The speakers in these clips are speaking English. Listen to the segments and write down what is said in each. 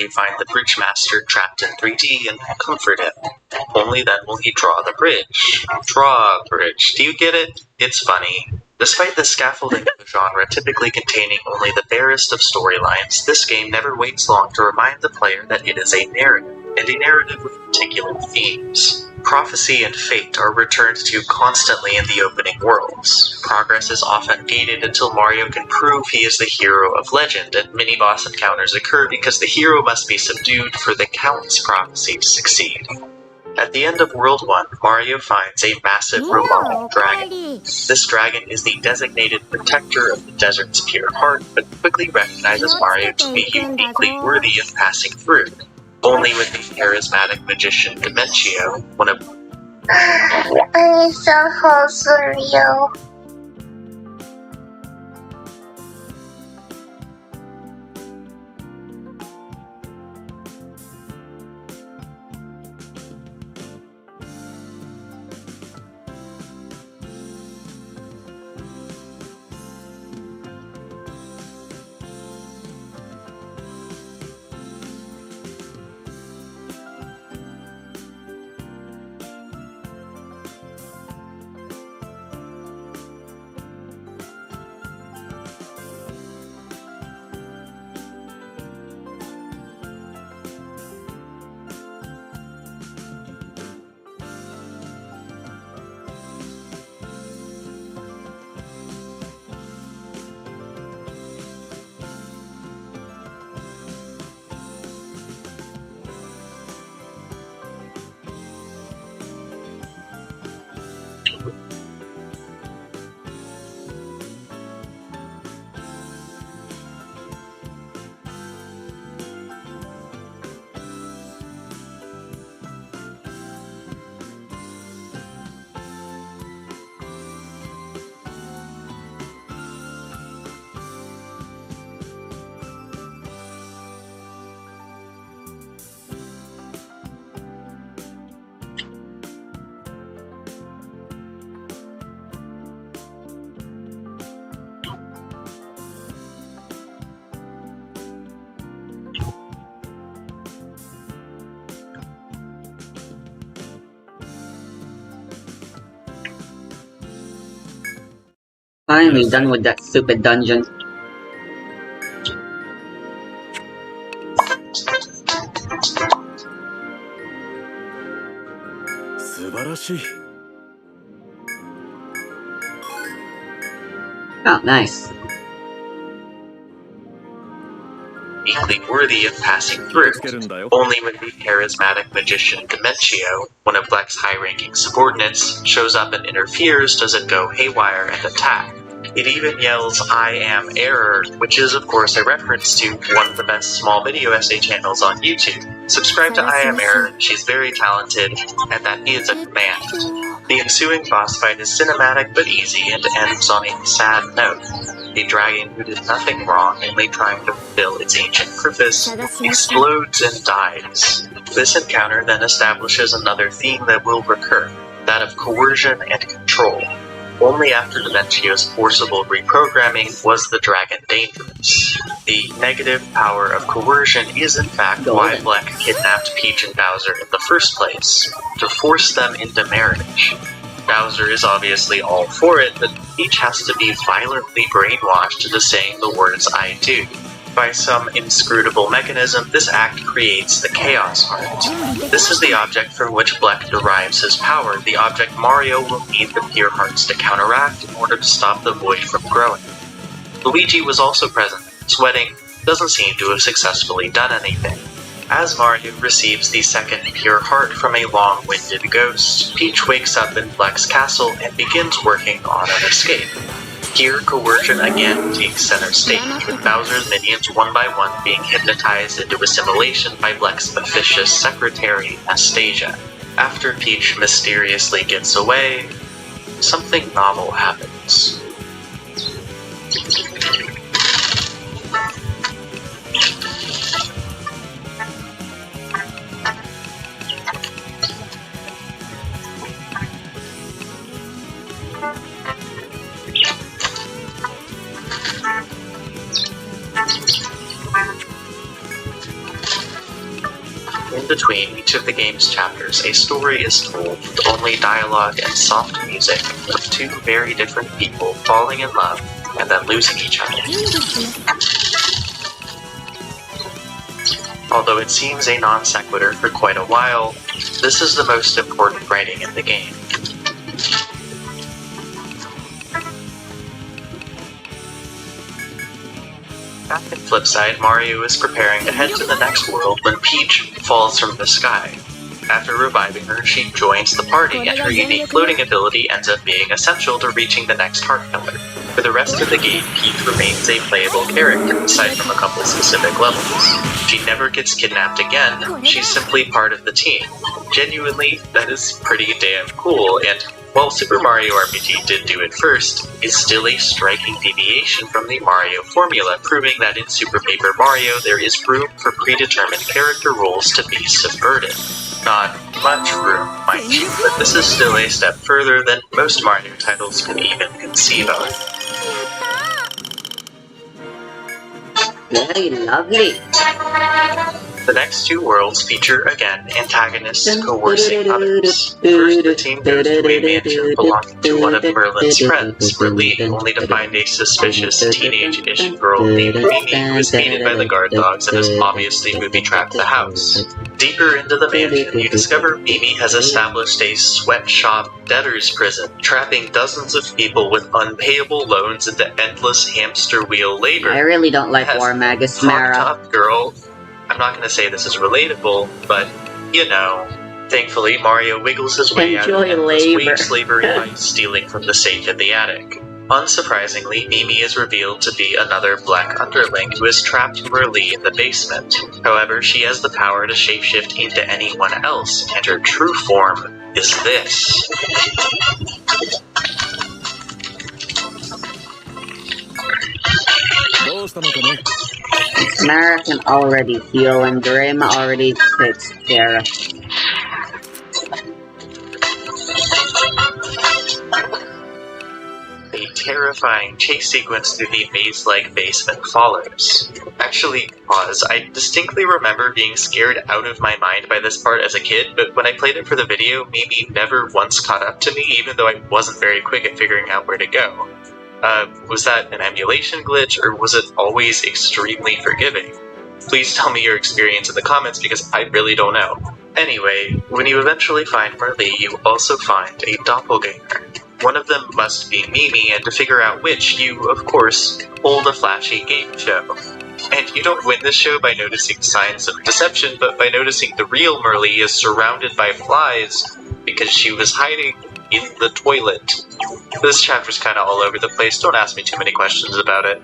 They find the bridge master trapped in 3D and comfort him. Only then will he draw the bridge. Draw bridge. Do you get it? It's funny. Despite the scaffolding of the genre typically containing only the barest of storylines, this game never waits long to remind the player that it is a narrative, and a narrative with particular themes. Prophecy and fate are returned to constantly in the opening worlds. Progress is often gated until Mario can prove he is the hero of legend, and mini-boss encounters occur because the hero must be subdued for the Count's prophecy to succeed. At the end of World 1, Mario finds a massive robotic dragon. This dragon is the designated protector of the desert's pure heart, but quickly recognizes Mario to be uniquely worthy of passing through. Only with the charismatic magician Dimentio, one of I'm so surreal. Finally done with that stupid dungeon. Oh, nice. uniquely worthy of passing through. Only when the charismatic magician Dimentio, one of Bleck's high-ranking subordinates, shows up and interferes does it go haywire and attack. It even yells, "I am Error," which is of course a reference to one of the best small video essay channels on YouTube. Subscribe to I Am Error, she's very talented, and that is a command. The ensuing boss fight is cinematic but easy and ends on a sad note. A dragon who did nothing wrong, only trying to fulfill its ancient purpose, explodes and dies. This encounter then establishes another theme that will recur, that of coercion and control. Only after Dimentio's forcible reprogramming was the dragon dangerous. The negative power of coercion is in fact why Bleck kidnapped Peach and Bowser in the first place, to force them into marriage. Bowser is obviously all for it, but Peach has to be violently brainwashed into saying the words "I do." By some inscrutable mechanism, this act creates the Chaos Heart. This is the object from which Bleck derives his power, the object Mario will need the Pure Hearts to counteract in order to stop the void from growing. Luigi was also present. Sweating doesn't seem to have successfully done anything. As Mario receives the second Pure Heart from a long-winded ghost, Peach wakes up in Bleck's castle and begins working on an escape. Here, coercion again takes center stage, with Bowser's minions one by one being hypnotized into assimilation by Bleck's officious secretary, Anastasia. After Peach mysteriously gets away, something novel happens. In between each of the game's chapters, a story is told with only dialogue and soft music of two very different people falling in love and then losing each other. Although it seems a non sequitur for quite a while, this is the most important writing in the game. Back in Flipside, Mario is preparing to head to the next world when Peach falls from the sky. After reviving her, she joins the party, and her unique floating ability ends up being essential to reaching the next heart pillar. For the rest of the game, Peach remains a playable character, aside from a couple specific levels. She never gets kidnapped again, she's simply part of the team. Genuinely, that is pretty damn cool, and while Super Mario RPG did do it first, it's still a striking deviation from the Mario formula, proving that in Super Paper Mario there is room for predetermined character roles to be subverted. Not much room, mind you, but this is still a step further than most Mario titles could even conceive of. Very lovely. The next two worlds feature, again, antagonists coercing others. First, the team goes to a mansion belonging to one of Merlin's friends, Merlee, only to find a suspicious teenage-ish girl named Mimi who is hated by the guard dogs and has obviously booby-trapped the house. Deeper into the mansion, you discover Mimi has established a sweatshop debtor's prison, trapping dozens of people with unpayable loans into endless hamster wheel labor. I really don't like War Magus Mara. Fucked up girl. I'm not going to say this is relatable, but, you know. Thankfully, Mario wiggles his way out of endless wage slavery by stealing from the safe in the attic. Unsurprisingly, Mimi is revealed to be another black underling who has trapped Merlee in the basement. However, she has the power to shapeshift into anyone else, and her true form is this. Mara can already heal, and Grim already takes care of. A terrifying chase sequence through the maze-like basement follows. Actually, pause. I distinctly remember being scared out of my mind by this part as a kid, but when I played it for the video, Mimi never once caught up to me, even though I wasn't very quick at figuring out where to go. Was that an emulation glitch, or was it always extremely forgiving? Please tell me your experience in the comments, because I really don't know. Anyway, when you eventually find Merlee, you also find a doppelganger. One of them must be Mimi, and to figure out which, you, of course, hold a flashy game show. And you don't win this show by noticing signs of deception, but by noticing the real Merlee is surrounded by flies because she was hiding in the toilet. This chapter's kinda all over the place, don't ask me too many questions about it.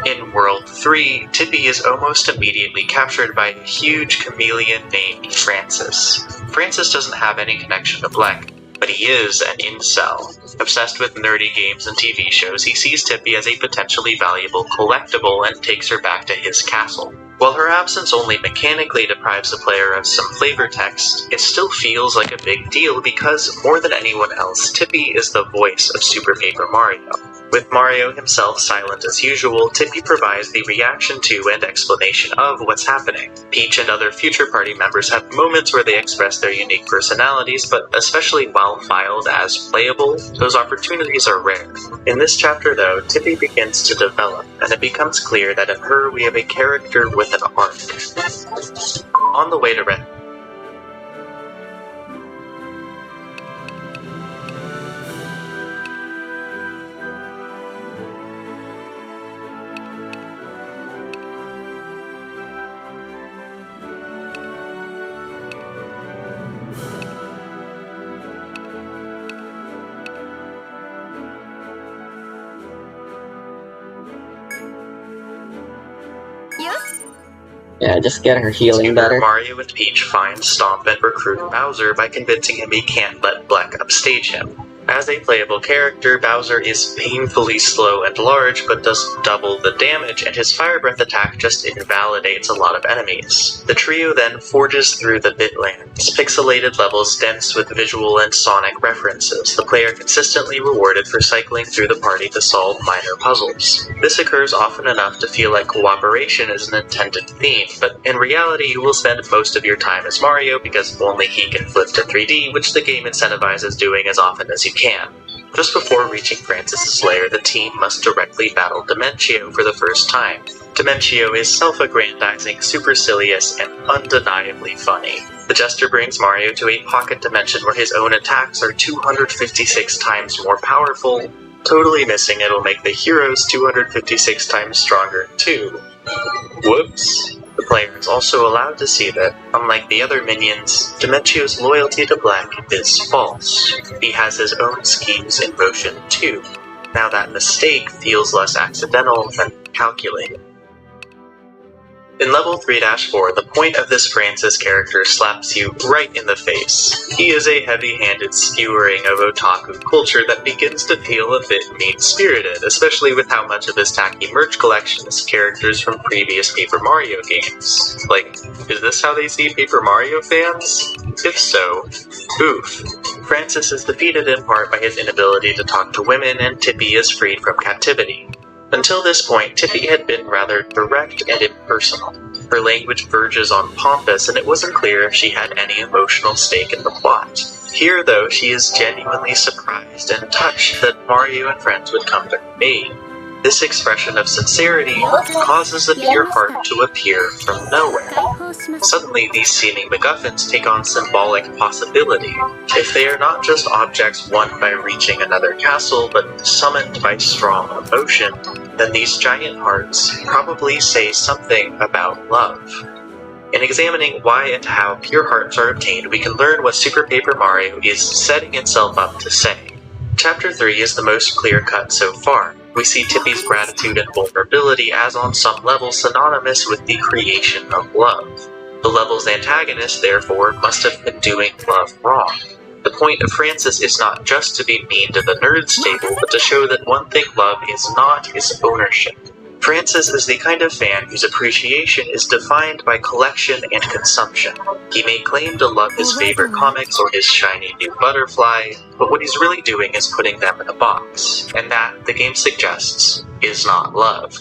In World 3, Tippy is almost immediately captured by a huge chameleon named Francis. Francis doesn't have any connection to Black, but he is an incel. Obsessed with nerdy games and TV shows, he sees Tippy as a potentially valuable collectible and takes her back to his castle. While her absence only mechanically deprives the player of some flavor text, it still feels like a big deal because, more than anyone else, Tippy is the voice of Super Paper Mario. With Mario himself silent as usual, Tippy provides the reaction to and explanation of what's happening. Peach and other future party members have moments where they express their unique personalities, but especially while filed as playable, those opportunities are rare. In this chapter though, Tippy begins to develop, and it becomes clear that in her we have a character with an arc. On the way to Red. Yeah, just get her healing better. Mario and Peach find, stomp, and recruit Bowser by convincing him he can't let Black upstage him. As a playable character, Bowser is painfully slow and large, but does double the damage, and his Fire Breath attack just invalidates a lot of enemies. The trio then forges through the Bitlands, pixelated levels dense with visual and sonic references, the player consistently rewarded for cycling through the party to solve minor puzzles. This occurs often enough to feel like cooperation is an intended theme, but in reality you will spend most of your time as Mario because only he can flip to 3D, which the game incentivizes doing as often as you can. Just before reaching Francis's lair, the team must directly battle Dimentio for the first time. Dimentio is self-aggrandizing, supercilious, and undeniably funny. The Jester brings Mario to a pocket dimension where his own attacks are 256 times more powerful. Totally missing it'll make the heroes 256 times stronger too. Whoops. The player is also allowed to see that, unlike the other minions, Dimentio's loyalty to Black is false. He has his own schemes in motion too. Now that mistake feels less accidental than calculated. In level 3-4, the point of this Francis character slaps you right in the face. He is a heavy-handed skewering of otaku culture that begins to feel a bit mean-spirited, especially with how much of his tacky merch collection is characters from previous Paper Mario games. Like, is this how they see Paper Mario fans? If so, oof. Francis is defeated in part by his inability to talk to women, and Tippy is freed from captivity. Until this point, Tippy had been rather direct and impersonal. Her language verges on pompous, and it wasn't clear if she had any emotional stake in the plot. Here, though, she is genuinely surprised and touched that Mario and friends would come to her aid. This expression of sincerity causes the pure heart to appear from nowhere. Suddenly, these seeming MacGuffins take on symbolic possibility. If they are not just objects won by reaching another castle, but summoned by strong emotion, then these giant hearts probably say something about love. In examining why and how pure hearts are obtained, we can learn what Super Paper Mario is setting itself up to say. Chapter 3 is the most clear-cut so far. We see Tippy's gratitude and vulnerability as on some level synonymous with the creation of love. The level's antagonist, therefore, must have been doing love wrong. The point of Francis is not just to be mean to the nerd stable, but to show that one thing love is not is ownership. Francis is the kind of fan whose appreciation is defined by collection and consumption. He may claim to love his favorite comics or his shiny new butterfly, but what he's really doing is putting them in a box, and that, the game suggests, is not love.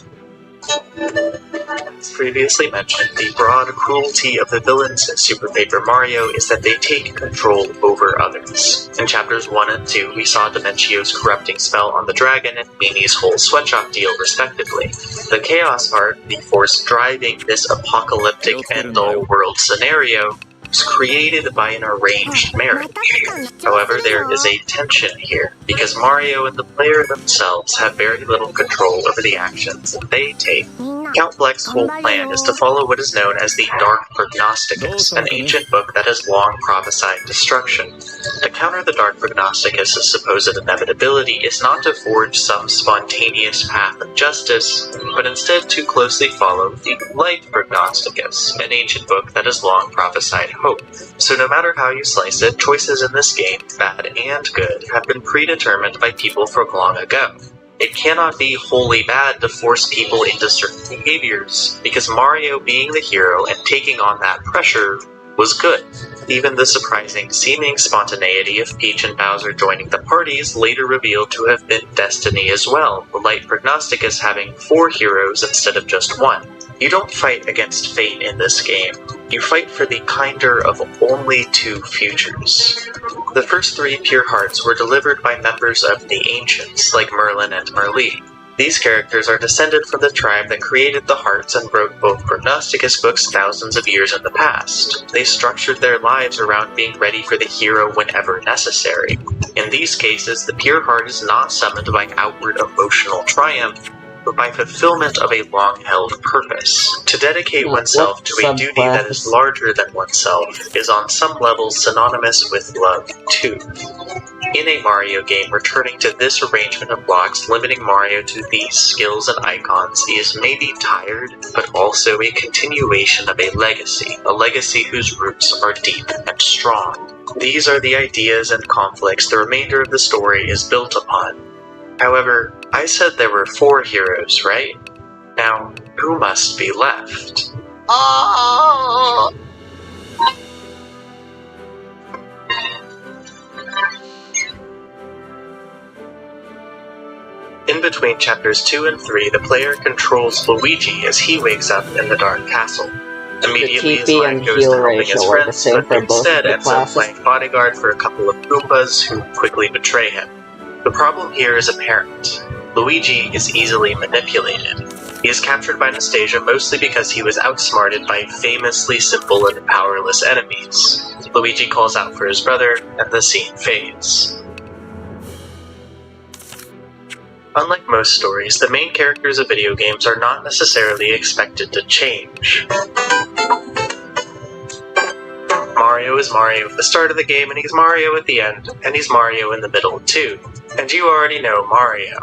As previously mentioned, the broad cruelty of the villains in Super Paper Mario is that they take control over others. In chapters 1 and 2, we saw Dimentio's corrupting spell on the dragon and Mimi's whole sweatshop deal respectively. The Chaos Heart, the force driving this apocalyptic end-all world scenario, was created by an arranged marriage. However, there is a tension here, because Mario and the player themselves have very little control over the actions that they take. Count Bleck's whole plan is to follow what is known as the Dark Prognosticus, an ancient book that has long prophesied destruction. To counter the Dark Prognosticus' supposed inevitability is not to forge some spontaneous path of justice, but instead to closely follow the Light Prognosticus, an ancient book that has long prophesied hope. So no matter how you slice it, choices in this game, bad and good, have been predetermined by people from long ago. It cannot be wholly bad to force people into certain behaviors, because Mario being the hero and taking on that pressure was good. Even the surprising seeming spontaneity of Peach and Bowser joining the party is later revealed to have been destiny as well, the Light Prognosticus having 4 heroes instead of just 1. You don't fight against fate in this game. You fight for the kinder of only 2 futures. The first 3 pure hearts were delivered by members of the Ancients, like Merlin and Merlee. These characters are descended from the tribe that created the hearts and wrote both Prognosticus books thousands of years in the past. They structured their lives around being ready for the hero whenever necessary. In these cases, the pure heart is not summoned by outward emotional triumph, but by fulfillment of a long-held purpose. To dedicate oneself to a duty that is larger than oneself is on some level synonymous with love, too. In a Mario game, returning to this arrangement of blocks, limiting Mario to these skills and icons, is maybe tired, but also a continuation of a legacy whose roots are deep and strong. These are the ideas and conflicts the remainder of the story is built upon. However, I said there were 4 heroes, right? Now, who must be left? Oh! In between chapters 2 and 3, the player controls Luigi as he wakes up in the Dark Castle. Immediately his mind goes to helping his friends, but instead ends up playing bodyguard for a couple of Goombas who quickly betray him. The problem here is apparent. Luigi is easily manipulated. He is captured by Anastasia mostly because he was outsmarted by famously simple and powerless enemies. Luigi calls out for his brother, and the scene fades. Unlike most stories, the main characters of video games are not necessarily expected to change. Mario is Mario at the start of the game, and he's Mario at the end, and he's Mario in the middle too. And you already know Mario.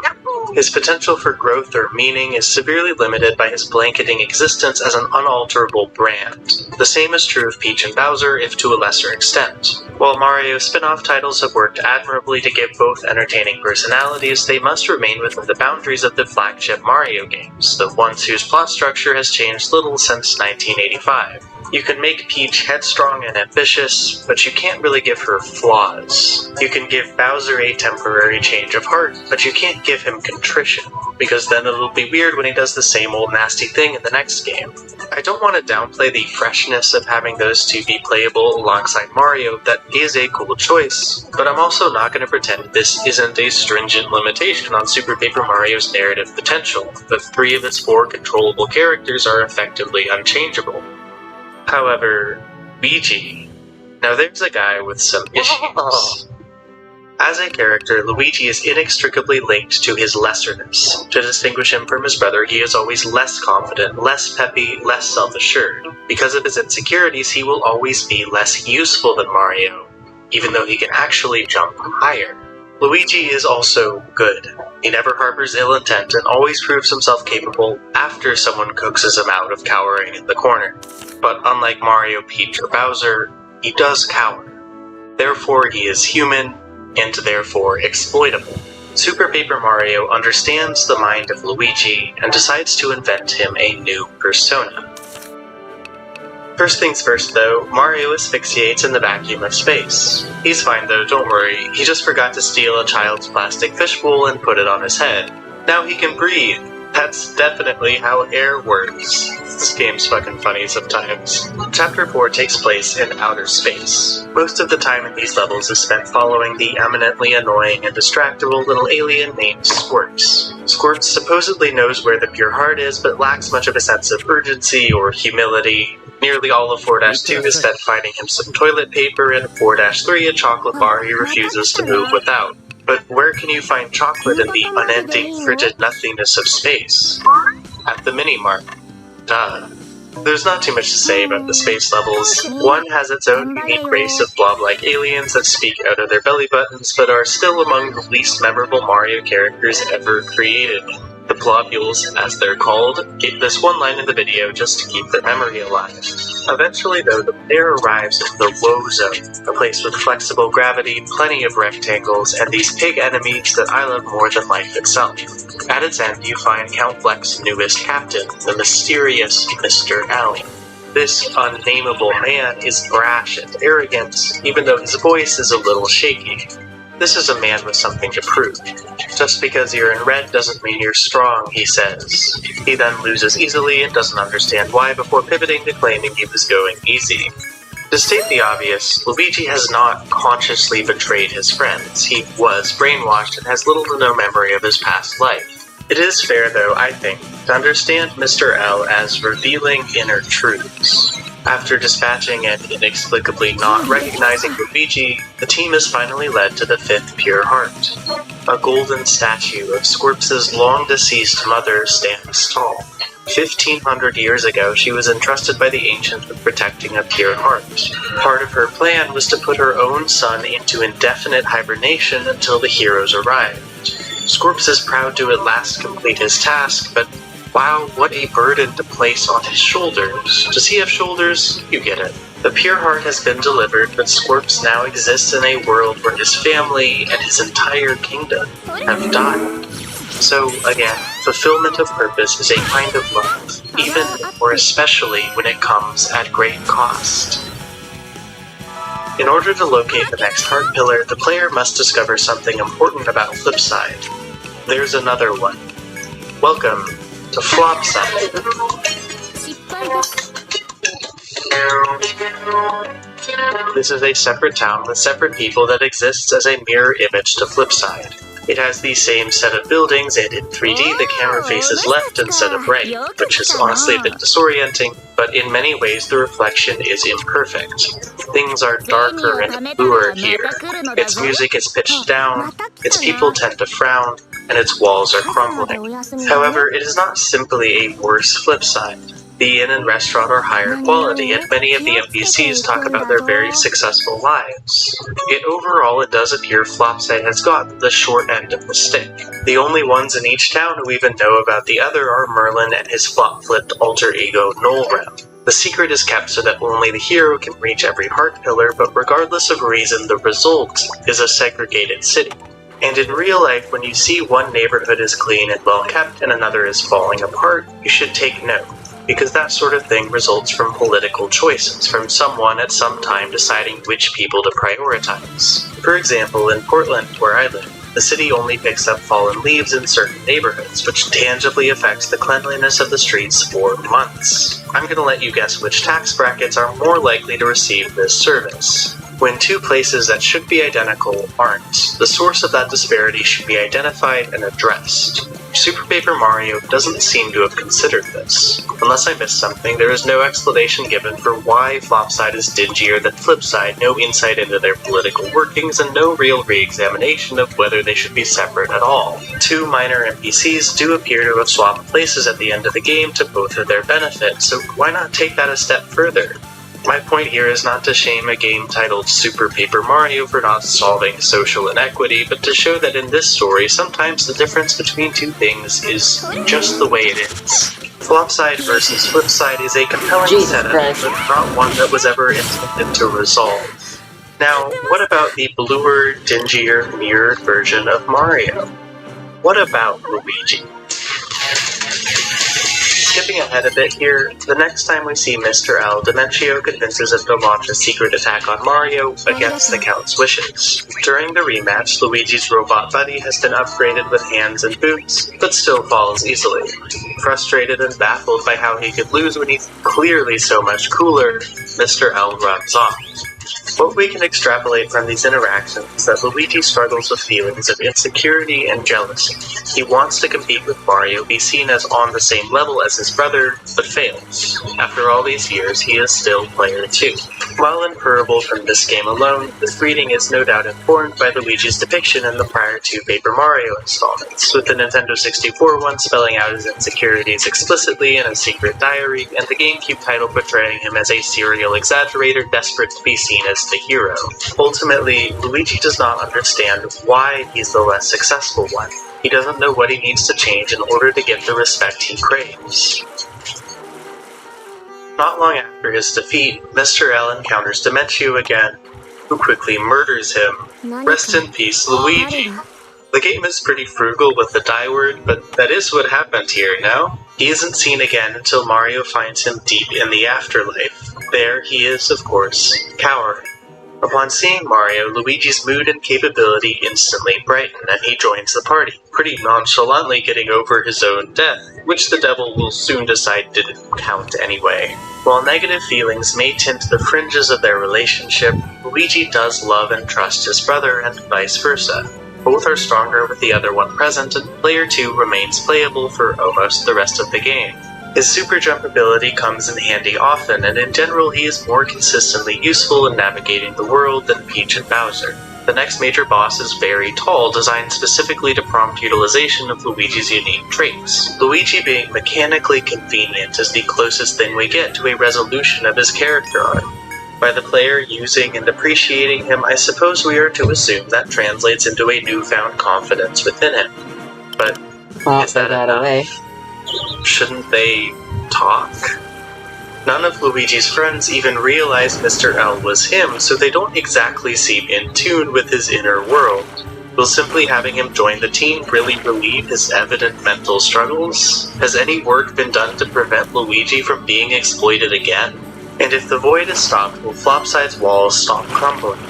His potential for growth or meaning is severely limited by his blanketing existence as an unalterable brand. The same is true of Peach and Bowser, if to a lesser extent. While Mario's spin-off titles have worked admirably to give both entertaining personalities, they must remain within the boundaries of the flagship Mario games, the ones whose plot structure has changed little since 1985. You can make Peach headstrong and ambitious, but you can't really give her flaws. You can give Bowser a temporary change of heart, but you can't give him contrition, because then it'll be weird when he does the same old nasty thing in the next game. I don't want to downplay the freshness of having those two be playable alongside Mario. That is a cool choice, but I'm also not going to pretend this isn't a stringent limitation on Super Paper Mario's narrative potential, that 3 of its 4 controllable characters are effectively unchangeable. However, Luigi. Now there's a guy with some issues. As a character, Luigi is inextricably linked to his lesserness. To distinguish him from his brother, he is always less confident, less peppy, less self-assured. Because of his insecurities, he will always be less useful than Mario, even though he can actually jump higher. Luigi is also good. He never harbors ill intent and always proves himself capable after someone coaxes him out of cowering in the corner. But unlike Mario, Peach, or Bowser, he does cower. Therefore, he is human, and therefore exploitable. Super Paper Mario understands the mind of Luigi and decides to invent him a new persona. First things first though, Mario asphyxiates in the vacuum of space. He's fine though, don't worry, he just forgot to steal a child's plastic fishbowl and put it on his head. Now he can breathe. That's definitely how air works. This game's fucking funny sometimes. Chapter 4 takes place in outer space. Most of the time in these levels is spent following the eminently annoying and distractible little alien named Squirts. Squirts supposedly knows where the pure heart is, but lacks much of a sense of urgency or humility. Nearly all of 4-2 is spent finding him some toilet paper, and 4-3 a chocolate bar he refuses to move without. But where can you find chocolate in the unending, frigid nothingness of space? At the mini-mart. Duh. There's not too much to say about the space levels. One has its own unique race of blob-like aliens that speak out of their belly buttons, but are still among the least memorable Mario characters ever created. The Blobules, as they're called, get this one line in the video just to keep their memory alive. Eventually, though, the player arrives in the Woe Zone, a place with flexible gravity, plenty of rectangles, and these pig enemies that I love more than life itself. At its end, you find Count Bleck's newest captain, the mysterious Mr. L. This unnameable man is brash and arrogant, even though his voice is a little shaky. This is a man with something to prove. Just because you're in red doesn't mean you're strong, he says. He then loses easily and doesn't understand why before pivoting to claiming he was going easy. To state the obvious, Luigi has not consciously betrayed his friends. He was brainwashed and has little to no memory of his past life. It is fair, though, I think, to understand Mr. L as revealing inner truths. After dispatching and inexplicably not recognizing Luigi, the team is finally led to the 5th Pure Heart. A golden statue of Squirps' long-deceased mother stands tall. 1,500 years ago, she was entrusted by the ancients with protecting a pure heart. Part of her plan was to put her own son into indefinite hibernation until the heroes arrived. Squirps is proud to at last complete his task, but wow, what a burden to place on his shoulders. Does he have shoulders? You get it. The pure heart has been delivered, but Squirps now exists in a world where his family and his entire kingdom have died. So, again, fulfillment of purpose is a kind of love, even or especially when it comes at great cost. In order to locate the next heart pillar, the player must discover something important about Flipside. There's another one. Welcome to Flopside. This is a separate town with separate people that exists as a mirror image to Flipside. It has the same set of buildings, and in 3D the camera faces left instead of right, which is honestly a bit disorienting, but in many ways the reflection is imperfect. Things are darker and bluer here. Its music is pitched down, its people tend to frown, and its walls are crumbling. However, it is not simply a worse Flipside. The inn and restaurant are higher quality, and many of the NPCs talk about their very successful lives. Yet overall, it does appear Flopside has gotten the short end of the stick. The only ones in each town who even know about the other are Merlin and his flop-flipped alter ego Nolrem. The secret is kept so that only the hero can reach every heart pillar, but regardless of reason, the result is a segregated city. And in real life, when you see one neighborhood is clean and well kept and another is falling apart, you should take note. Because that sort of thing results from political choices, from someone at some time deciding which people to prioritize. For example, in Portland, where I live, the city only picks up fallen leaves in certain neighborhoods, which tangibly affects the cleanliness of the streets for months. I'm gonna let you guess which tax brackets are more likely to receive this service. When two places that should be identical aren't, the source of that disparity should be identified and addressed. Super Paper Mario doesn't seem to have considered this. Unless I missed something, there is no explanation given for why Flopside is dingier than Flipside, no insight into their political workings, and no real re-examination of whether they should be separate at all. Two minor NPCs do appear to have swapped places at the end of the game to both of their benefit, so why not take that a step further? My point here is not to shame a game titled Super Paper Mario for not solving social inequity, but to show that in this story, sometimes the difference between two things is just the way it is. Flopside versus Flipside is a compelling setup, but not one that was ever intended to resolve. Now, what about the bluer, dingier, mirrored version of Mario? What about Luigi? Skipping ahead a bit here, the next time we see Mr. L, Dimentio convinces him to launch a secret attack on Mario against the Count's wishes. During the rematch, Luigi's robot buddy has been upgraded with hands and boots, but still falls easily. Frustrated and baffled by how he could lose when he's clearly so much cooler, Mr. L runs off. What we can extrapolate from these interactions is that Luigi struggles with feelings of insecurity and jealousy. He wants to compete with Mario, be seen as on the same level as his brother, but fails. After all these years, he is still player 2. While inferable from this game alone, this reading is no doubt informed by Luigi's depiction in the prior 2 Paper Mario installments, with the Nintendo 64 one spelling out his insecurities explicitly in a secret diary, and the GameCube title portraying him as a serial exaggerator desperate to be seen as the hero. Ultimately, Luigi does not understand why he's the less successful one. He doesn't know what he needs to change in order to get the respect he craves. Not long after his defeat, Mr. L encounters Dimentio again, who quickly murders him. Rest in peace, Luigi. The game is pretty frugal with the die word, but that is what happened here, no? He isn't seen again until Mario finds him deep in the afterlife. There he is, of course, cowering. Upon seeing Mario, Luigi's mood and capability instantly brighten, and he joins the party, pretty nonchalantly getting over his own death, which the devil will soon decide didn't count anyway. While negative feelings may tint the fringes of their relationship, Luigi does love and trust his brother, and vice versa. Both are stronger with the other one present, and player 2 remains playable for almost the rest of the game. His super jump ability comes in handy often, and in general he is more consistently useful in navigating the world than Peach and Bowser. The next major boss is very tall, designed specifically to prompt utilization of Luigi's unique traits. Luigi being mechanically convenient is the closest thing we get to a resolution of his character arc. By the player using and appreciating him, I suppose we are to assume that translates into a newfound confidence within him. But is that enough? Shouldn't they talk? None of Luigi's friends even realize Mr. L was him, so they don't exactly seem in tune with his inner world. Will simply having him join the team really relieve his evident mental struggles? Has any work been done to prevent Luigi from being exploited again? And if the void is stopped, will Flopside's walls stop crumbling?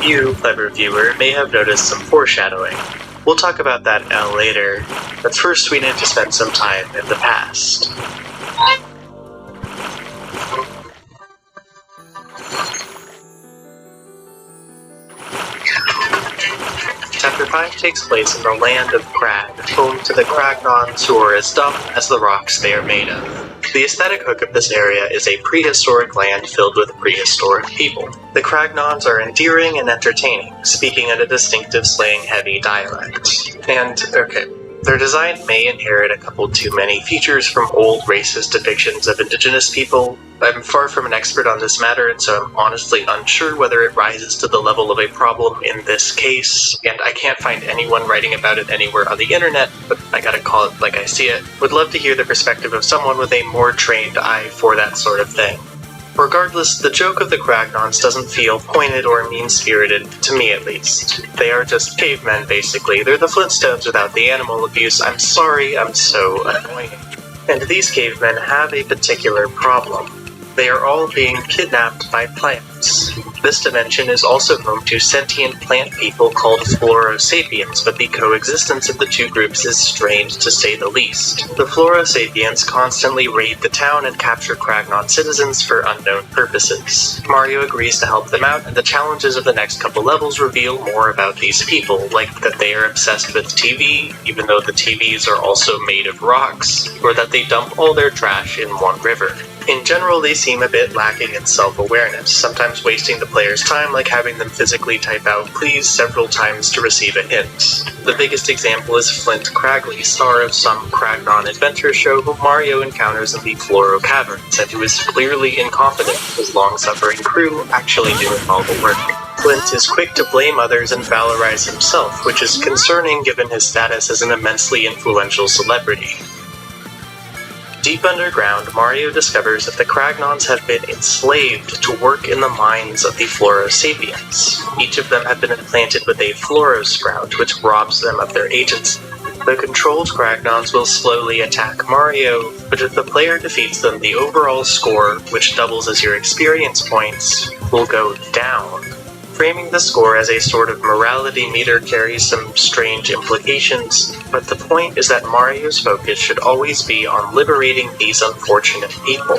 You, clever viewer, may have noticed some foreshadowing. We'll talk about that L later, but first we need to spend some time in the past. Chapter 5 takes place in the land of Crag, home to the Cragnons, who are as dumb as the rocks they are made of. The aesthetic hook of this area is a prehistoric land filled with prehistoric people. The Cragnons are endearing and entertaining, speaking in a distinctive slang-heavy dialect. And, their design may inherit a couple too many features from old racist depictions of indigenous people. I'm far from an expert on this matter, and so I'm honestly unsure whether it rises to the level of a problem in this case, and I can't find anyone writing about it anywhere on the internet, but I gotta call it like I see it. Would love to hear the perspective of someone with a more trained eye for that sort of thing. Regardless, the joke of the Cragnons doesn't feel pointed or mean-spirited, to me at least. They are just cavemen, basically. They're the Flintstones without the animal abuse. I'm sorry, I'm so annoying. And these cavemen have a particular problem. They are all being kidnapped by plants. This dimension is also home to sentient plant people called Florosapiens, but the coexistence of the two groups is strange to say the least. The Florosapiens constantly raid the town and capture Cragnon citizens for unknown purposes. Mario agrees to help them out, and the challenges of the next couple levels reveal more about these people, like that they are obsessed with TV, even though the TVs are also made of rocks, or that they dump all their trash in one river. In general, they seem a bit lacking in self-awareness, sometimes wasting the player's time, like having them physically type out "please" several times to receive a hint. The biggest example is Flint Cragley, star of some Cragnon adventure show who Mario encounters in the Floro Caverns, and who is clearly incompetent, his long-suffering crew actually doing all the work. Flint is quick to blame others and valorize himself, which is concerning given his status as an immensely influential celebrity. Deep underground, Mario discovers that the Cragnons have been enslaved to work in the mines of the Florosapiens. Each of them have been implanted with a Florosprout, which robs them of their agency. The controlled Cragnons will slowly attack Mario, but if the player defeats them, the overall score, which doubles as your experience points, will go down. Framing the score as a sort of morality meter carries some strange implications, but the point is that Mario's focus should always be on liberating these unfortunate people.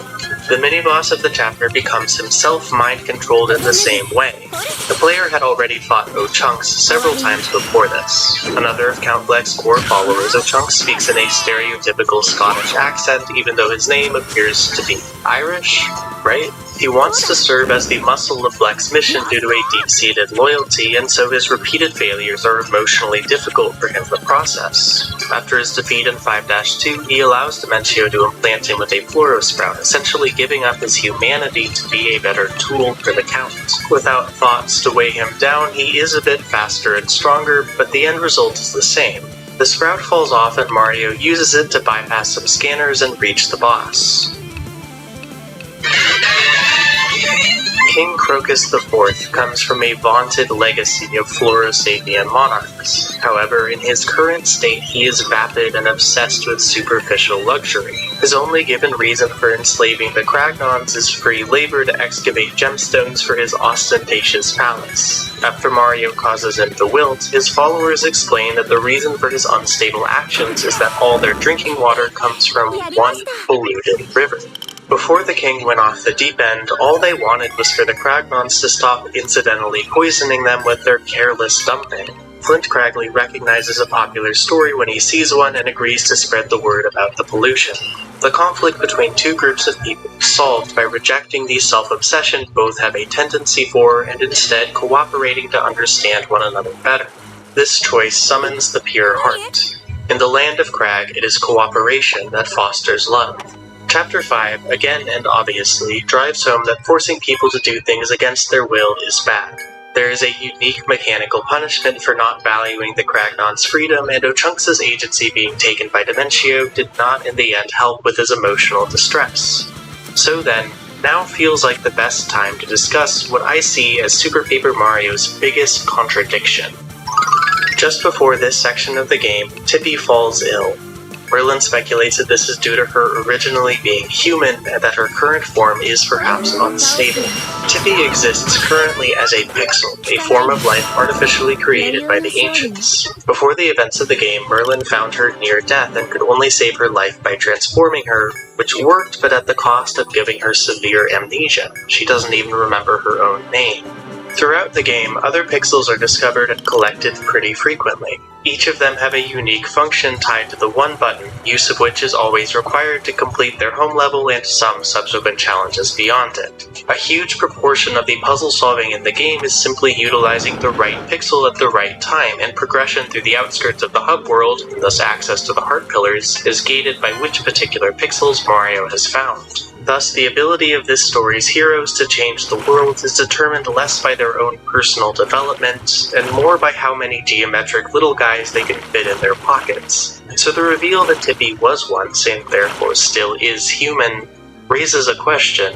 The mini-boss of the chapter becomes himself mind-controlled in the same way. The player had already fought O'Chunks several times before this. Another of Count Bleck's core followers, O'Chunks speaks in a stereotypical Scottish accent, even though his name appears to be Irish, right? He wants to serve as the muscle of Bleck's mission due to a deep-seated loyalty, and so his repeated failures are emotionally difficult for him to process. After his defeat in 5-2, he allows Dimentio to implant him with a Florosprout, essentially giving up his humanity to be a better tool for the Count. Without thoughts to weigh him down, he is a bit faster and stronger, but the end result is the same. The Sprout falls off and Mario uses it to bypass some scanners and reach the boss. King Crocus IV comes from a vaunted legacy of Florosapien monarchs. However, in his current state, he is vapid and obsessed with superficial luxury. His only given reason for enslaving the Cragnons is free labor to excavate gemstones for his ostentatious palace. After Mario causes him to wilt, his followers explain that the reason for his unstable actions is that all their drinking water comes from one polluted river. Before the king went off the deep end, all they wanted was for the Cragnons to stop incidentally poisoning them with their careless dumping. Flint Cragley recognizes a popular story when he sees one and agrees to spread the word about the pollution. The conflict between two groups of people is solved by rejecting the self-obsession both have a tendency for and instead cooperating to understand one another better. This choice summons the pure heart. In the land of Crag, it is cooperation that fosters love. Chapter 5, again and obviously, drives home that forcing people to do things against their will is bad. There is a unique mechanical punishment for not valuing the Cragnon's freedom, and O'Chunks' agency being taken by Dimentio did not in the end help with his emotional distress. So then, now feels like the best time to discuss what I see as Super Paper Mario's biggest contradiction. Just before this section of the game, Tippy falls ill. Merlin speculates that this is due to her originally being human and that her current form is perhaps unstable. Tippy exists currently as a pixel, a form of life artificially created by the ancients. Before the events of the game, Merlin found her near death and could only save her life by transforming her, which worked but at the cost of giving her severe amnesia. She doesn't even remember her own name. Throughout the game, other pixels are discovered and collected pretty frequently. Each of them have a unique function tied to the one button, use of which is always required to complete their home level and some subsequent challenges beyond it. A huge proportion of the puzzle solving in the game is simply utilizing the right pixel at the right time, and progression through the outskirts of the hub world, and thus access to the heart pillars, is gated by which particular pixels Mario has found. Thus, the ability of this story's heroes to change the world is determined less by their own personal development, and more by how many geometric little guys they can fit in their pockets. So the reveal that Tippy was once, and therefore still is human, raises a question.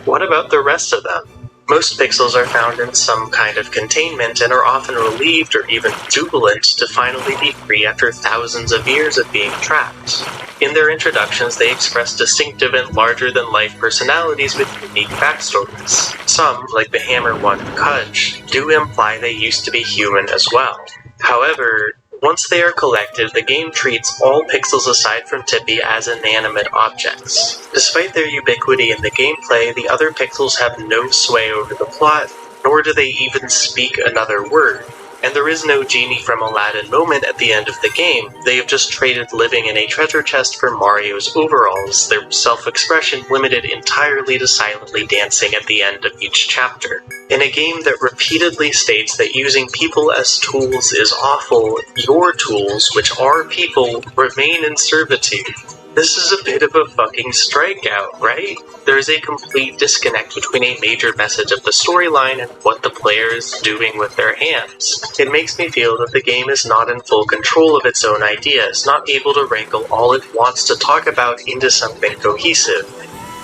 What about the rest of them? Most pixels are found in some kind of containment and are often relieved or even jubilant to finally be free after thousands of years of being trapped. In their introductions, they express distinctive and larger-than-life personalities with unique backstories. Some, like the Hammer one Kudge, do imply they used to be human as well. However, once they are collected, the game treats all pixels aside from Tippy as inanimate objects. Despite their ubiquity in the gameplay, the other pixels have no sway over the plot, nor do they even speak another word. And there is no Genie from Aladdin moment at the end of the game. They have just traded living in a treasure chest for Mario's overalls, their self-expression limited entirely to silently dancing at the end of each chapter. In a game that repeatedly states that using people as tools is awful, your tools, which are people, remain in servitude. This is a bit of a fucking strikeout, right? There is a complete disconnect between a major message of the storyline and what the player is doing with their hands. It makes me feel that the game is not in full control of its own ideas, not able to wrangle all it wants to talk about into something cohesive.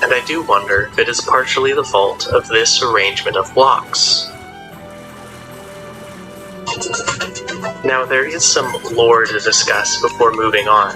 And I do wonder if it is partially the fault of this arrangement of blocks. Now, there is some lore to discuss before moving on.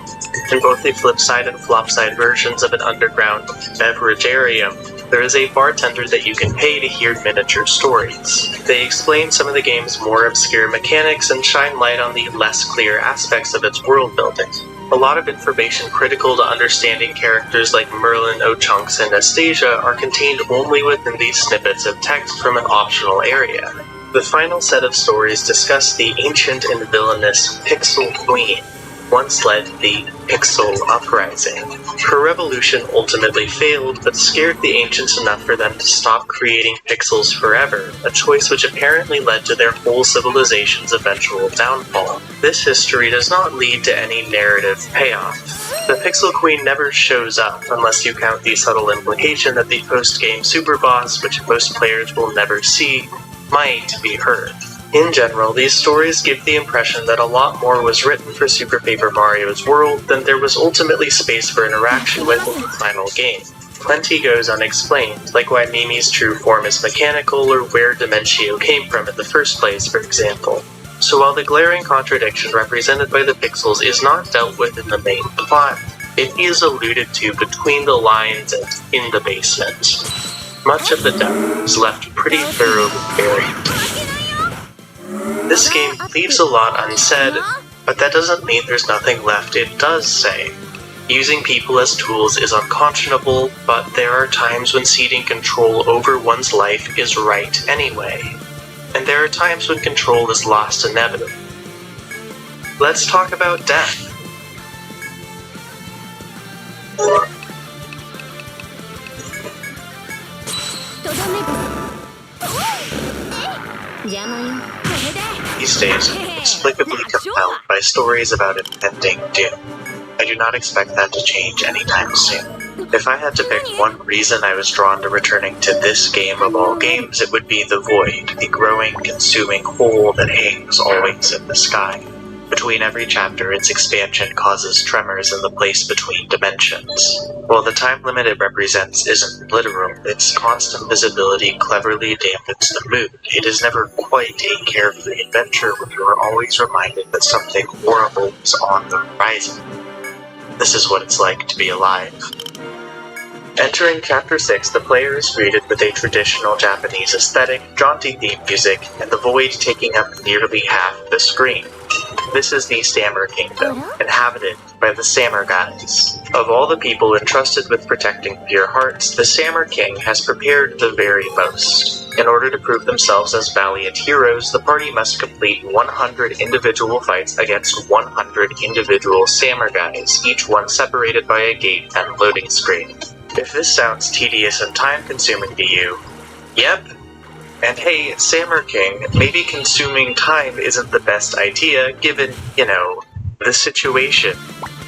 In both the flipside and flopside versions of an underground beveragarium, there is a bartender that you can pay to hear miniature stories. They explain some of the game's more obscure mechanics and shine light on the less clear aspects of its world building. A lot of information critical to understanding characters like Merlin, Ochunks, and Anastasia are contained only within these snippets of text from an optional area. The final set of stories discuss the ancient and villainous Pixel Queen, once led the Pixel Uprising. Her revolution ultimately failed, but scared the ancients enough for them to stop creating pixels forever, a choice which apparently led to their whole civilization's eventual downfall. This history does not lead to any narrative payoff. The Pixel Queen never shows up, unless you count the subtle implication that the post-game superboss, which most players will never see, might be her. In general, these stories give the impression that a lot more was written for Super Paper Mario's world than there was ultimately space for interaction with in the final game. Plenty goes unexplained, like why Mimi's true form is mechanical or where Dimentio came from in the first place, for example. So while the glaring contradiction represented by the pixels is not dealt with in the main plot, it is alluded to between the lines and in the basement. Much of the depth is left pretty thoroughly buried. This game leaves a lot unsaid, but that doesn't mean there's nothing left it does say. Using people as tools is unconscionable, but there are times when ceding control over one's life is right anyway. And there are times when control is lost inevitably. Let's talk about death. These days, I'm inexplicably compelled by stories about impending doom. I do not expect that to change anytime soon. If I had to pick one reason I was drawn to returning to this game of all games, it would be the void, the growing, consuming hole that hangs always in the sky. Between every chapter, its expansion causes tremors in the place between dimensions. While the time limit it represents isn't literal, its constant visibility cleverly dampens the mood. It is never quite a carefree adventure where you are always reminded that something horrible is on the horizon. This is what it's like to be alive. Entering Chapter 6, the player is greeted with a traditional Japanese aesthetic, jaunty theme music, and the void taking up nearly half the screen. This is the Samur Kingdom, inhabited by the Samur guys. Of all the people entrusted with protecting pure hearts, the Samur King has prepared the very most. In order to prove themselves as valiant heroes, the party must complete 100 individual fights against 100 individual Samur guys, each one separated by a gate and loading screen. If this sounds tedious and time-consuming to you, yep. And hey, Samur King, maybe consuming time isn't the best idea given, the situation.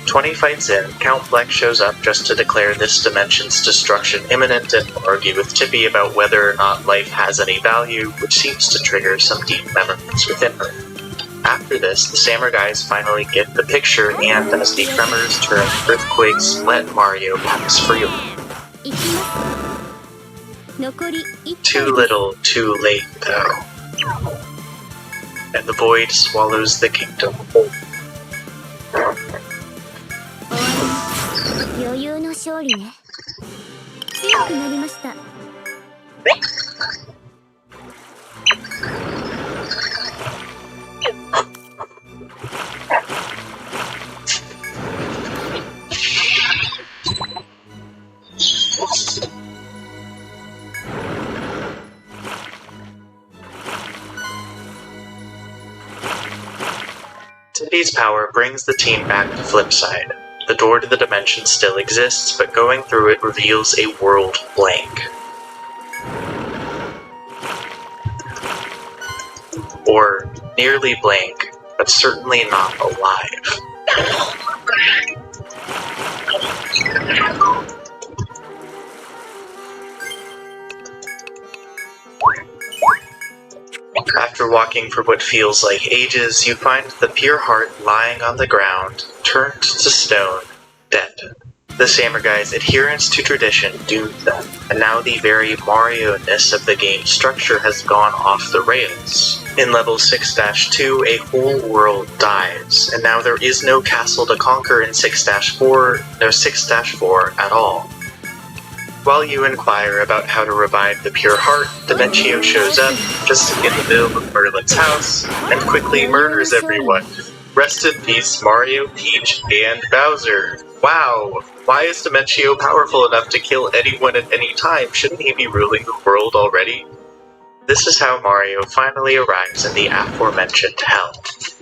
20 fights in, Count Bleck shows up just to declare this dimension's destruction imminent and argue with Tippy about whether or not life has any value, which seems to trigger some deep memories within her. After this, the Samur guys finally get the picture, and as the tremors turn earthquakes, let Mario pass freely. Too little, too late, though. And the void swallows the kingdom whole. Tippy's power brings the team back to Flipside. The door to the dimension still exists, but going through it reveals a world blank. Or nearly blank, but certainly not alive. After walking for what feels like ages, you find the pure heart lying on the ground, turned to stone, dead. The Samur guys' adherence to tradition doomed them, and now the very Mario-ness of the game's structure has gone off the rails. In level 6-2, a whole world dies, and now there is no castle to conquer in 6-4 at all. While you inquire about how to revive the pure heart, Dimentio shows up, just in the middle of Merlin's house, and quickly murders everyone. Rest in peace, Mario, Peach, and Bowser. Wow, why is Dimentio powerful enough to kill anyone at any time? Shouldn't he be ruling the world already? This is how Mario finally arrives in the aforementioned hell.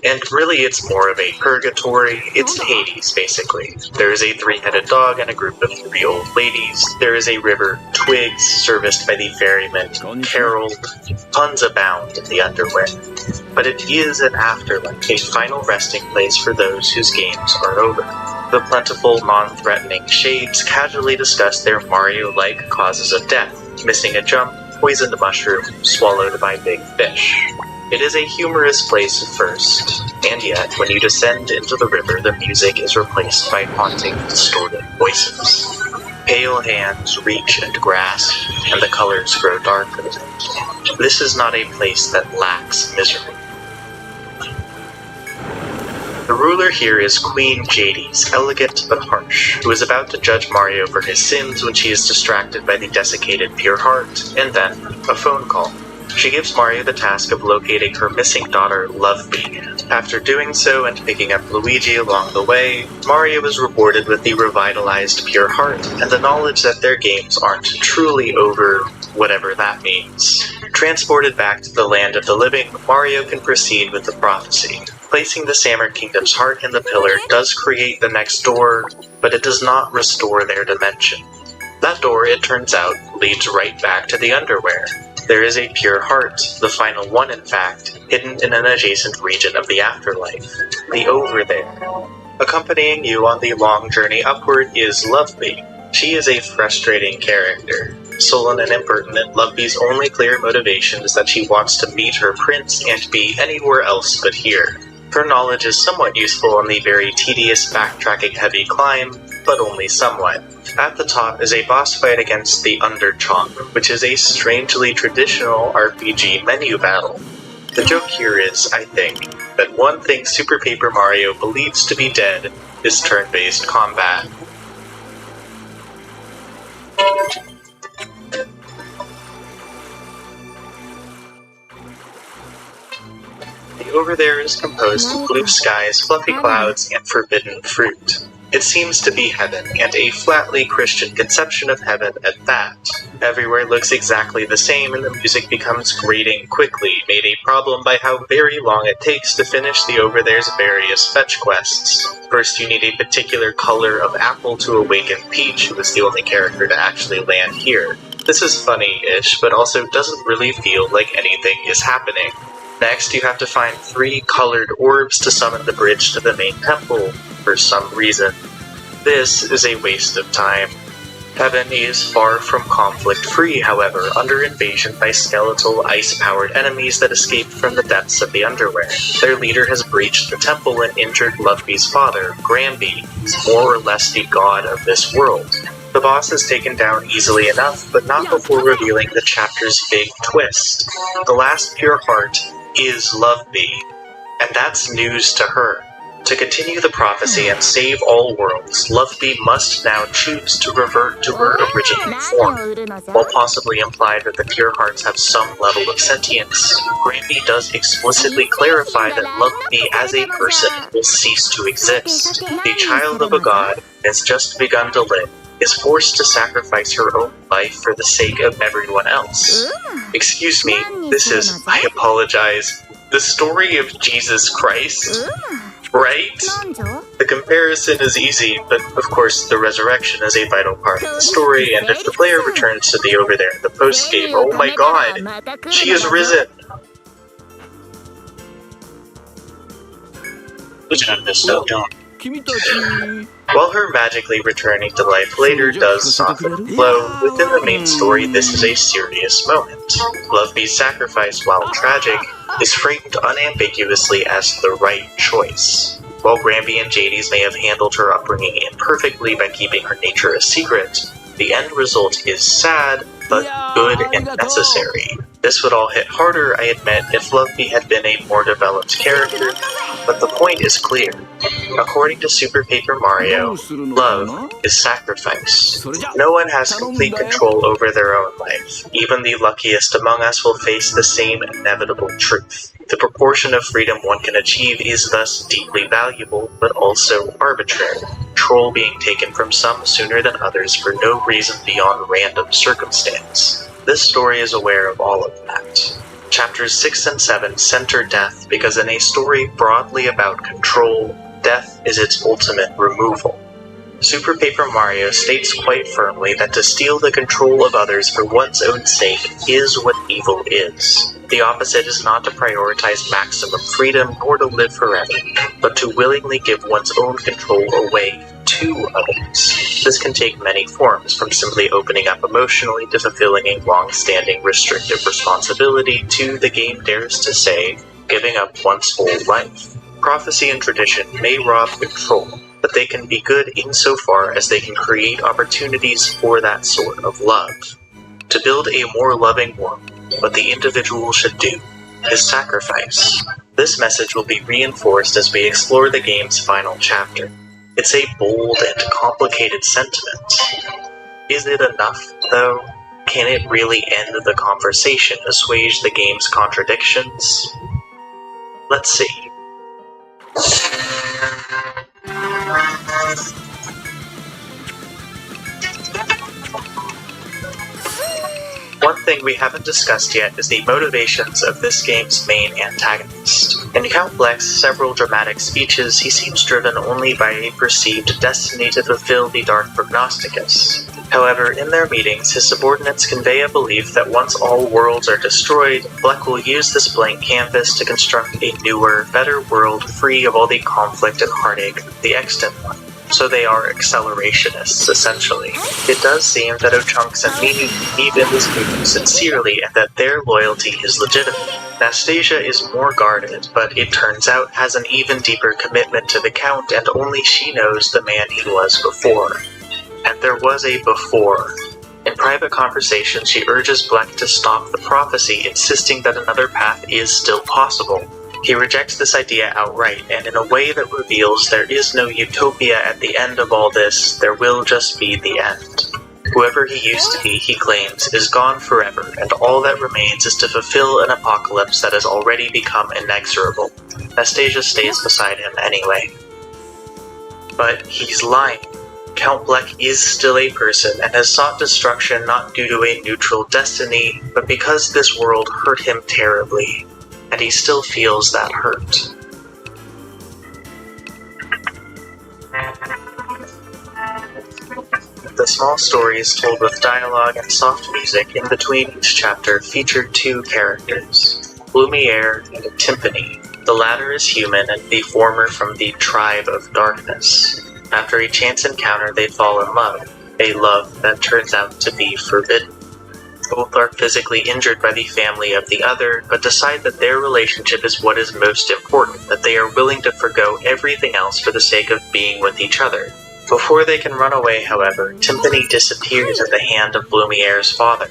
And really it's more of a purgatory, it's Hades basically. There is a three-headed dog and a group of 3 old ladies. There is a river, Twigs, serviced by the ferryman Carol. Puns abound in the underwear. But it is an afterlife, a final resting place for those whose games are over. The plentiful, non-threatening shades casually discuss their Mario-like causes of death, missing a jump, poisoned mushroom, swallowed by big fish. It is a humorous place at first, and yet, when you descend into the river, the music is replaced by haunting, distorted voices. Pale hands reach and grasp, and the colors grow darker. This is not a place that lacks misery. The ruler here is Queen Jadis, elegant but harsh, who is about to judge Mario for his sins when she is distracted by the desiccated pure heart, and then a phone call. She gives Mario the task of locating her missing daughter, Loveby. After doing so and picking up Luigi along the way, Mario is rewarded with the revitalized pure heart and the knowledge that their games aren't truly over, whatever that means. Transported back to the land of the living, Mario can proceed with the prophecy. Placing the Samur Kingdom's heart in the pillar does create the next door, but it does not restore their dimension. That door, it turns out, leads right back to the underwear. There is a pure heart, the final one in fact, hidden in an adjacent region of the afterlife, the over there. Accompanying you on the long journey upward is Loveby. She is a frustrating character. Sullen and impertinent, Loveby's only clear motivation is that she wants to meet her prince and be anywhere else but here. Her knowledge is somewhat useful on the very tedious backtracking-heavy climb, but only somewhat. At the top is a boss fight against the Underchomp, which is a strangely traditional RPG menu battle. The joke here is, I think, that one thing Super Paper Mario believes to be dead is turn-based combat. The over there is composed of blue skies, fluffy clouds, and forbidden fruit. It seems to be heaven, and a flatly Christian conception of heaven at that. Everywhere looks exactly the same, and the music becomes grating quickly, made a problem by how very long it takes to finish the over there's various fetch quests. First, you need a particular color of apple to awaken Peach, who is the only character to actually land here. This is funny-ish, but also doesn't really feel like anything is happening. Next, you have to find 3 colored orbs to summon the bridge to the main temple, for some reason. This is a waste of time. Heaven is far from conflict-free, however, under invasion by skeletal, ice-powered enemies that escaped from the depths of the underwear. Their leader has breached the temple and injured Lovely's father, Granby, who's more or less the god of this world. The boss is taken down easily enough, but not before revealing the chapter's big twist. The last pure heart is Loveby, and that's news to her. To continue the prophecy and save all worlds, Loveby must now choose to revert to her original form. While possibly implied that the pure hearts have some level of sentience, Granby does explicitly clarify that Loveby as a person will cease to exist. The child of a god has just begun to live, is forced to sacrifice her own life for the sake of everyone else. Excuse me, this is, I apologize, the story of Jesus Christ, right? The comparison is easy, but of course the resurrection is a vital part of the story, and if the player returns to the over there in the post-game, oh my god, she is risen! While her magically returning to life later does soften the blow, within the main story this is a serious moment. Loveby's sacrifice, while tragic, is framed unambiguously as the right choice. While Granby and Jades may have handled her upbringing imperfectly by keeping her nature a secret, the end result is sad, but good and necessary. This would all hit harder, I admit, if Loveby had been a more developed character, but the point is clear. According to Super Paper Mario, love is sacrifice. No one has complete control over their own life. Even the luckiest among us will face the same inevitable truth. The proportion of freedom one can achieve is thus deeply valuable, but also arbitrary. Control being taken from some sooner than others for no reason beyond random circumstance. This story is aware of all of that. Chapters 6 and 7 center death because in a story broadly about control, death is its ultimate removal. Super Paper Mario states quite firmly that to steal the control of others for one's own sake is what evil is. The opposite is not to prioritize maximum freedom nor to live forever, but to willingly give one's own control away to others. This can take many forms, from simply opening up emotionally to fulfilling a long-standing restrictive responsibility to, the game dares to say, giving up one's whole life. Prophecy and tradition may rob control, but they can be good insofar as they can create opportunities for that sort of love. To build a more loving world, what the individual should do is sacrifice. This message will be reinforced as we explore the game's final chapter. It's a bold and complicated sentiment. Is it enough, though? Can it really end the conversation, assuage the game's contradictions? Let's see. One thing we haven't discussed yet is the motivations of this game's main antagonist. In Count Bleck's several dramatic speeches, he seems driven only by a perceived destiny to fulfill the Dark Prognosticus. However, in their meetings, his subordinates convey a belief that once all worlds are destroyed, Bleck will use this blank canvas to construct a newer, better world free of all the conflict and heartache of the extant one. So they are accelerationists, essentially. It does seem that Ochunks and Mimi believe in this movement sincerely and that their loyalty is legitimate. Nastasia is more guarded, but it turns out has an even deeper commitment to the Count, and only she knows the man he was before. And there was a before. In private conversation, she urges Black to stop the prophecy, insisting that another path is still possible. He rejects this idea outright, and in a way that reveals there is no utopia at the end of all this, there will just be the end. Whoever he used to be, he claims, is gone forever, and all that remains is to fulfill an apocalypse that has already become inexorable. Nastasia stays beside him anyway. But he's lying. Count Bleck is still a person and has sought destruction not due to a neutral destiny, but because this world hurt him terribly, and he still feels that hurt. The small stories told with dialogue and soft music in between each chapter featured two characters, Lumiere and Timpani. The latter is human and the former from the Tribe of Darkness. After a chance encounter, they fall in love, a love that turns out to be forbidden. Both are physically injured by the family of the other, but decide that their relationship is what is most important, that they are willing to forgo everything else for the sake of being with each other. Before they can run away, however, Timpani disappears at the hand of Lumiere's father.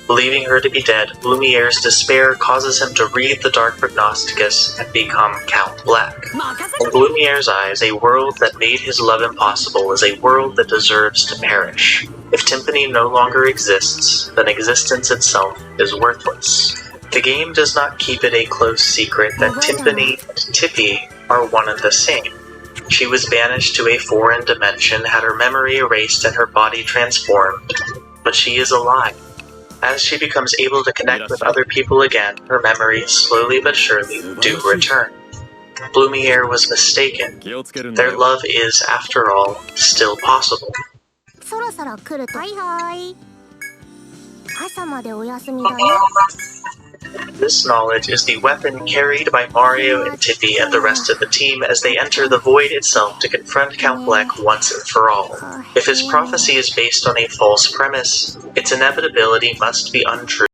Believing her to be dead, Lumiere's despair causes him to read the Dark Prognosticus and become Count Bleck. In Lumiere's eyes, a world that made his love impossible is a world that deserves to perish. If Timpani no longer exists, then existence itself is worthless. The game does not keep it a close secret that Timpani and Tippy are one and the same. She was banished to a foreign dimension, had her memory erased and her body transformed, but she is alive. As she becomes able to connect with other people again, her memories slowly but surely do return. Lumiere was mistaken. Their love is, after all, still possible. そろそろ来るとはいはい朝までお休みだね This knowledge is the weapon carried by Mario and Tippy and the rest of the team as they enter the void itself to confront Count Bleck once and for all. If his prophecy is based on a false premise, its inevitability must be untrue.